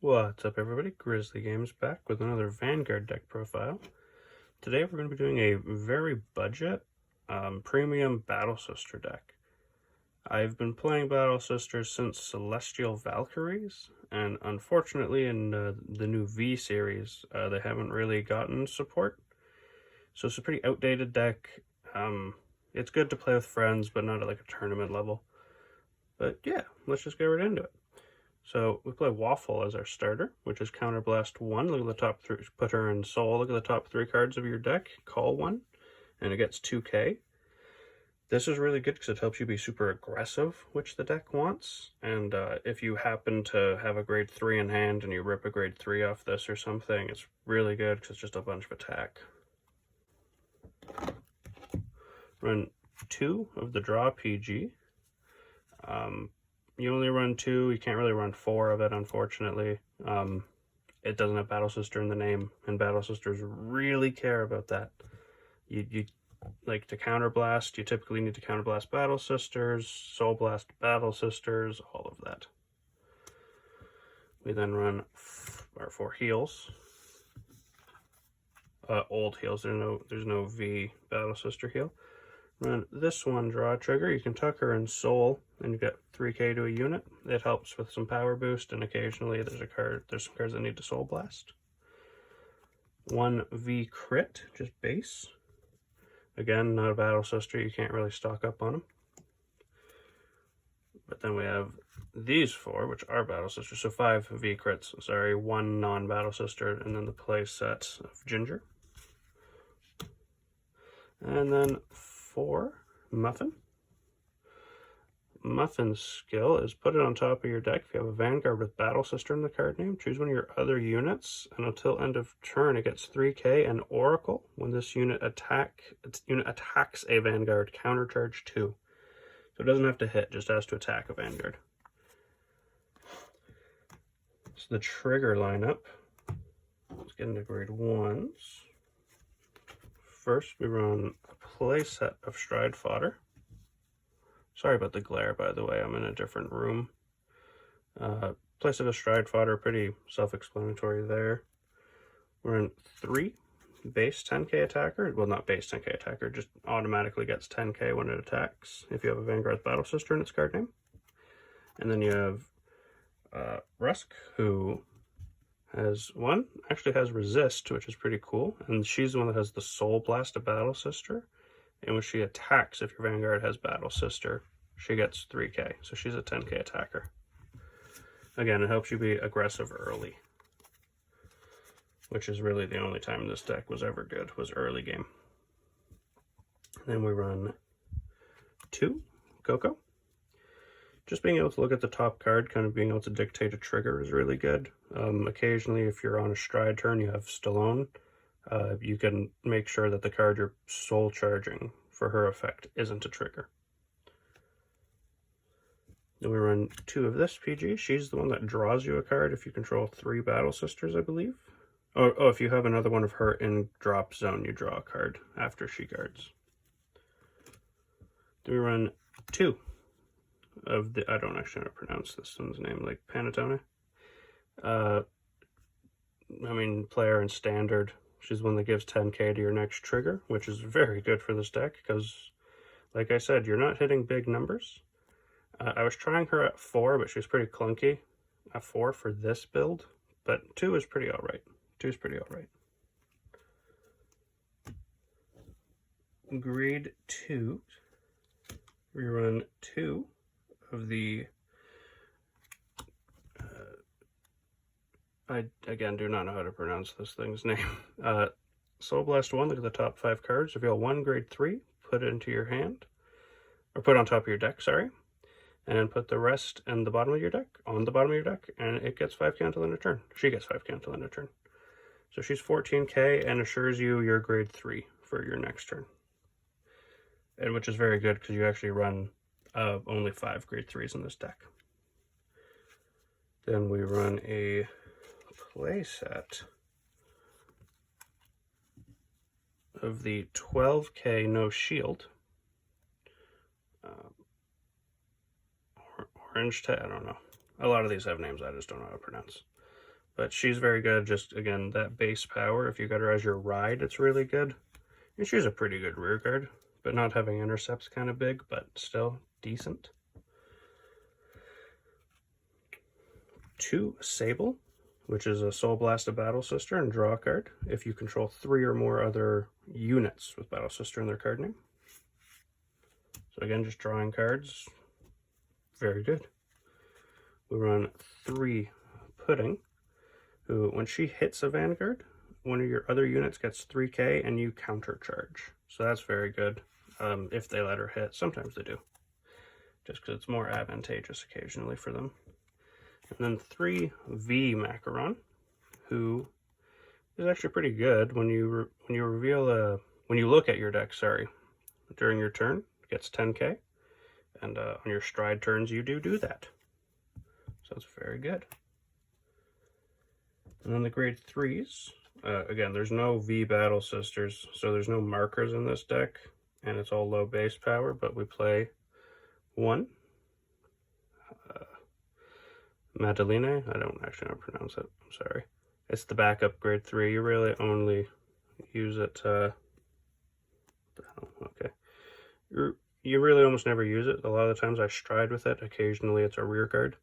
What's up, everybody? Grizzly Games back with another Vanguard deck profile. Today we're going to be doing a very budget premium Battle Sister deck. I've been playing Battle Sisters since Celestial Valkyries, and unfortunately in the new V series they haven't really gotten support. So it's a pretty outdated deck. It's good to play with friends, but not at like a tournament level. But yeah, let's just get right into it. So we play Waffle as our starter, which is Counterblast 1. Look at the top three, put her in Soul. Look at the top three cards of your deck. Call 1, and it gets 2k. This is really good because it helps you be super aggressive, which the deck wants. And if you happen to have a grade 3 in hand and you rip a grade 3 off this or something, it's really good because it's just a bunch of attack. Run 2 of the Draw PG. You only run 2, you can't really run 4 of it, unfortunately. It doesn't have Battle Sister in the name, and Battle Sisters really care about that. You like to counterblast, you typically need to counterblast Battle Sisters, Soul Blast Battle Sisters, all of that. We then run our 4 heals. Old heals, there's no V Battle Sister heal. Run this one, Draw Trigger. You can tuck her in Soul, and you get 3k to a unit. It helps with some power boost, and occasionally there's some cards that need to Soul Blast. 1 V Crit, just base. Again, not a Battle Sister, you can't really stock up on them. But then we have these 4, which are Battle Sisters, so 5 V Crits, sorry, 1 non-Battle Sister, and then the play set of Ginger. And then 4 Muffin. Muffin's skill is put it on top of your deck. If you have a Vanguard with Battle Sister in the card name, choose one of your other units, and until end of turn it gets 3k and Oracle. When this unit attacks a Vanguard, countercharge 2. So it doesn't have to hit, just has to attack a Vanguard. So the trigger lineup, let's get into grade 1s. First, we run a playset of Stride Fodder. Sorry about the glare, by the way. I'm in a different room. Playset of Stride Fodder, pretty self-explanatory there. We're in 3 base 10k attacker. Well, not base 10k attacker, just automatically gets 10k when it attacks if you have a Vanguard Battle Sister in its card name. And then you have Rusk, who actually has resist, which is pretty cool, and she's the one that has the Soul Blast of Battle Sister, and when she attacks, if your Vanguard has Battle Sister, she gets 3k, so she's a 10k attacker. Again, it helps you be aggressive early, which is really the only time this deck was ever good, was early game. Then we run 2 Coco. Just being able to look at the top card, kind of being able to dictate a trigger is really good. Occasionally, if you're on a stride turn, you have Stallone. You can make sure that the card you're soul charging for her effect isn't a trigger. Then we run 2 of this PG. She's the one that draws you a card if you control 3 Battle Sisters, I believe. Oh, if you have another one of her in drop zone, you draw a card after she guards. Then we run 2 of the, I don't actually know how to pronounce this one's name, like Panettone. Player in Standard. She's the one that gives 10k to your next trigger, which is very good for this deck because, like I said, you're not hitting big numbers. I was trying her at 4, but she was pretty clunky at 4 for this build, but 2 is pretty alright. 2 is pretty alright. Grade 2, we run 2 of the I again do not know how to pronounce this thing's name. Soul Blast 1, look at the top 5 cards. Reveal 1 grade 3, put it into your hand, or put it on top of your deck, sorry, and put the rest in the bottom of your deck, on the bottom of your deck, and it gets 5k until end of turn. She gets 5k until end of turn. So she's 14k and assures you your grade 3 for your next turn. And which is very good because you actually run only 5 grade 3s in this deck. Then we run a playset of the 12k no shield. Orange I don't know. A lot of these have names I just don't know how to pronounce. But she's very good, just, again, that base power. If you got her as your ride, it's really good. And she's a pretty good rear guard, but not having intercepts kind of big, but still decent. 2 Sable, which is a Soul Blast of Battle Sister, and draw a card if you control 3 or more other units with Battle Sister in their card name. So again, just drawing cards, very good. We run 3 Pudding, who, when she hits a Vanguard, one of your other units gets 3k and you countercharge. So that's very good, if they let her hit. Sometimes they do, just because it's more advantageous occasionally for them. And then 3 V Macaron, who is actually pretty good when you when you look at your deck, during your turn, it gets 10k, and on your stride turns you do that. So it's very good. And then the grade 3s, again, there's no V Battle Sisters, so there's no markers in this deck, and it's all low base power, but we play 1. Madeline, I don't actually know how to pronounce it, I'm sorry. It's the backup grade 3, you really only use it, okay. You really almost never use it. A lot of the times I stride with it, occasionally it's a rear guard.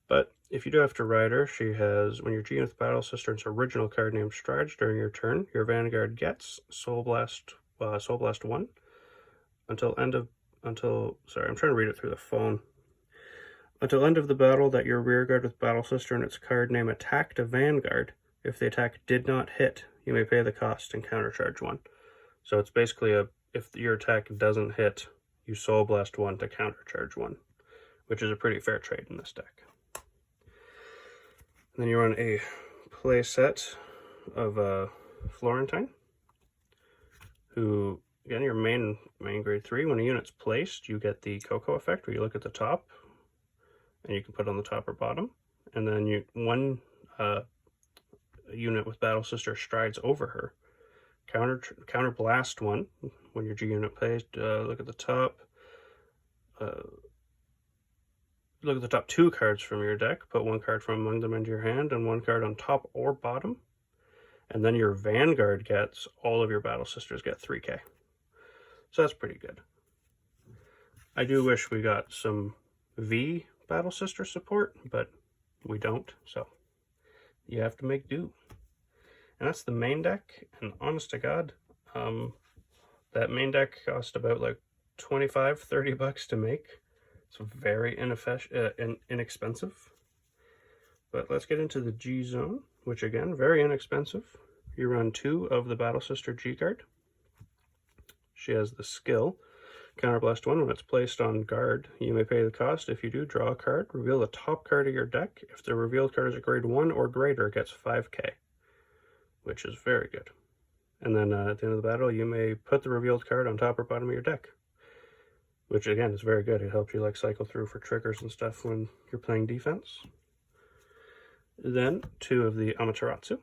But if you do have to ride her, she has, when your G with Battle Sister, its original card name strides during your turn, your Vanguard gets Soul Blast 1 until I'm trying to read it through the phone. Until end of the battle that your rear guard with Battle Sister and its card name attacked a Vanguard. If the attack did not hit, you may pay the cost and countercharge 1. So it's basically if your attack doesn't hit, you Soul Blast 1 to countercharge 1, which is a pretty fair trade in this deck. Then you run a play set of Florentine, who, again, your main grade 3, when a unit's placed, you get the Coco effect, where you look at the top, and you can put on the top or bottom, and then one unit with Battle Sister strides over her. Counter blast 1, when your G unit plays, look at the top, look at the top 2 cards from your deck, put 1 card from among them into your hand, and 1 card on top or bottom. And then your Vanguard gets, all of your Battle Sisters get 3k. So that's pretty good. I do wish we got some V Battle Sister support, but we don't, so you have to make do. And that's the main deck, and honest to God, that main deck cost about like $25-30 to make. It's very inexpensive. But let's get into the G zone, which again, very inexpensive. You run 2 of the Battle Sister G card. She has the skill, Counterblast 1, when it's placed on guard, you may pay the cost. If you do, draw a card, reveal the top card of your deck. If the revealed card is a grade 1 or greater, it gets 5k, which is very good. And then at the end of the battle, you may put the revealed card on top or bottom of your deck, which again is very good. It helps you like cycle through for triggers and stuff when you're playing defense. Then 2 of the Amaterasu,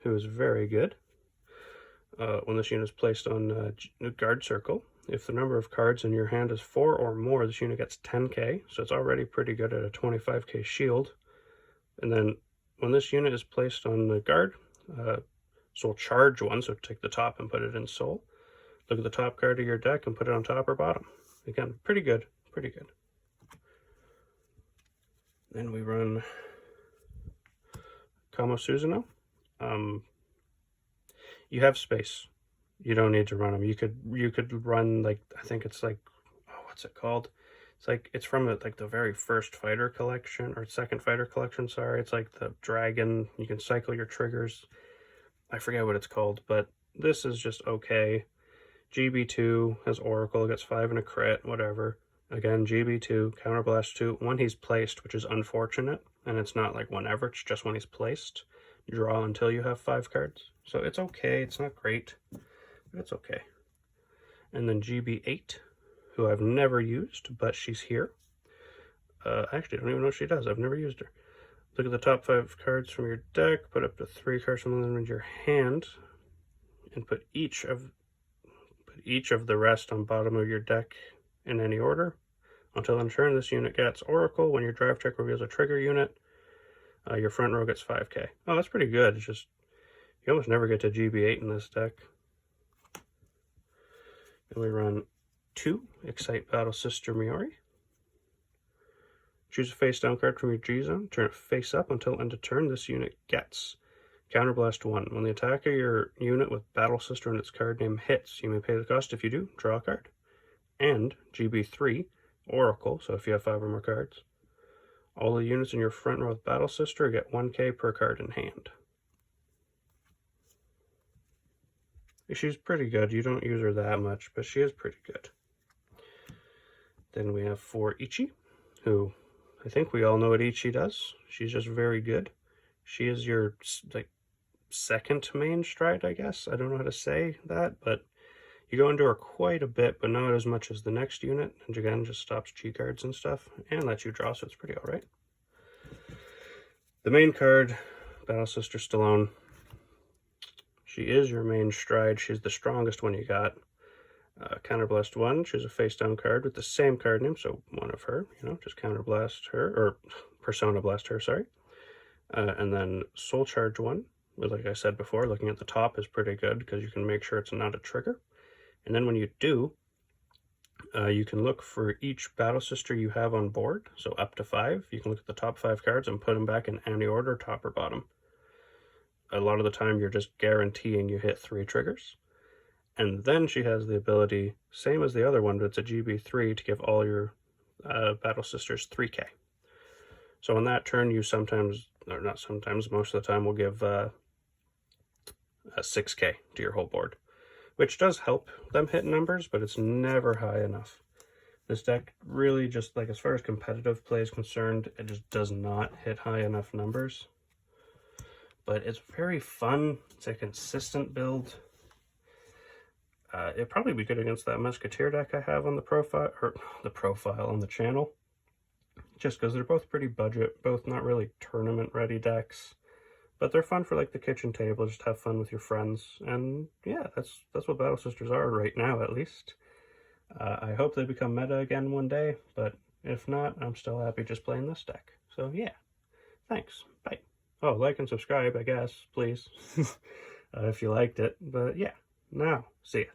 who is very good. When this unit is placed on guard circle, if the number of cards in your hand is 4 or more, this unit gets 10k, so it's already pretty good at a 25k shield. And then when this unit is placed on the guard, Soul charge 1, so take the top and put it in Soul. Look at the top card of your deck and put it on top or bottom. Again, pretty good, pretty good. Then we run Kamo Suzuno. You have space. You don't need to run them. You could run, like, I think it's like, oh, what's it called? It's like, it's from like the very first fighter collection, or second fighter collection, sorry. It's like the dragon. You can cycle your triggers. I forget what it's called, but this is just okay. GB2 has Oracle, gets 5 and a crit, whatever. Again, GB2, Counterblast 2, when he's placed, which is unfortunate, and it's not like whenever, it's just when he's placed. You draw until you have 5 cards. So it's okay, it's not great, but it's okay. And then GB8, who I've never used, but she's here. I actually don't even know what she does, I've never used her. Look at the top 5 cards from your deck, put up to 3 cards from them into your hand, and put each of the rest on bottom of your deck in any order. Until end turn, this unit gets Oracle. When your drive check reveals a trigger unit, Your front row gets 5k. Oh, that's pretty good. It's just, you almost never get to GB8 in this deck. And we run 2 Excite Battle Sister Miori. Choose a face down card from your G zone. Turn it face up until end of turn. This unit gets Counterblast 1. When the attack of your unit with Battle Sister and its card name hits, you may pay the cost. If you do, draw a card. And GB3, Oracle, so if you have 5 or more cards. All the units in your front row with Battle Sister get 1k per card in hand. She's pretty good. You don't use her that much, but she is pretty good. Then we have 4 Ichi, who I think we all know what Ichi does. She's just very good. She is your like second main stride, I guess. I don't know how to say that, but you go into her quite a bit, but not as much as the next unit. And again, just stops G cards and stuff and lets you draw, so it's pretty alright. The main card, Battle Sister Stallone. She is your main stride. She's the strongest one you got. Counterblast 1. She's a face down card with the same card name, so one of her, just counterblast her, or persona blast her, sorry. And then Soul Charge 1, like I said before, looking at the top is pretty good because you can make sure it's not a trigger. And then when you do, you can look for each Battle Sister you have on board, so up to 5. You can look at the top 5 cards and put them back in any order, top or bottom. A lot of the time you're just guaranteeing you hit 3 triggers. And then she has the ability, same as the other one, but it's a GB3, to give all your Battle Sisters 3k. So on that turn, you sometimes, or not sometimes, most of the time will give 6k to your whole board, which does help them hit numbers, but it's never high enough. This deck really just, like, as far as competitive play is concerned, it just does not hit high enough numbers. But it's very fun. It's a consistent build. It'd probably be good against that Musketeer deck I have on the profile, or the profile on the channel. Just because they're both pretty budget, both not really tournament-ready decks. But they're fun for, like, the kitchen table, just have fun with your friends. And yeah, that's what Battle Sisters are right now, at least. I hope they become meta again one day, but if not, I'm still happy just playing this deck. So yeah, thanks, bye. Oh, like and subscribe, I guess, please, if you liked it. But yeah, now, see ya.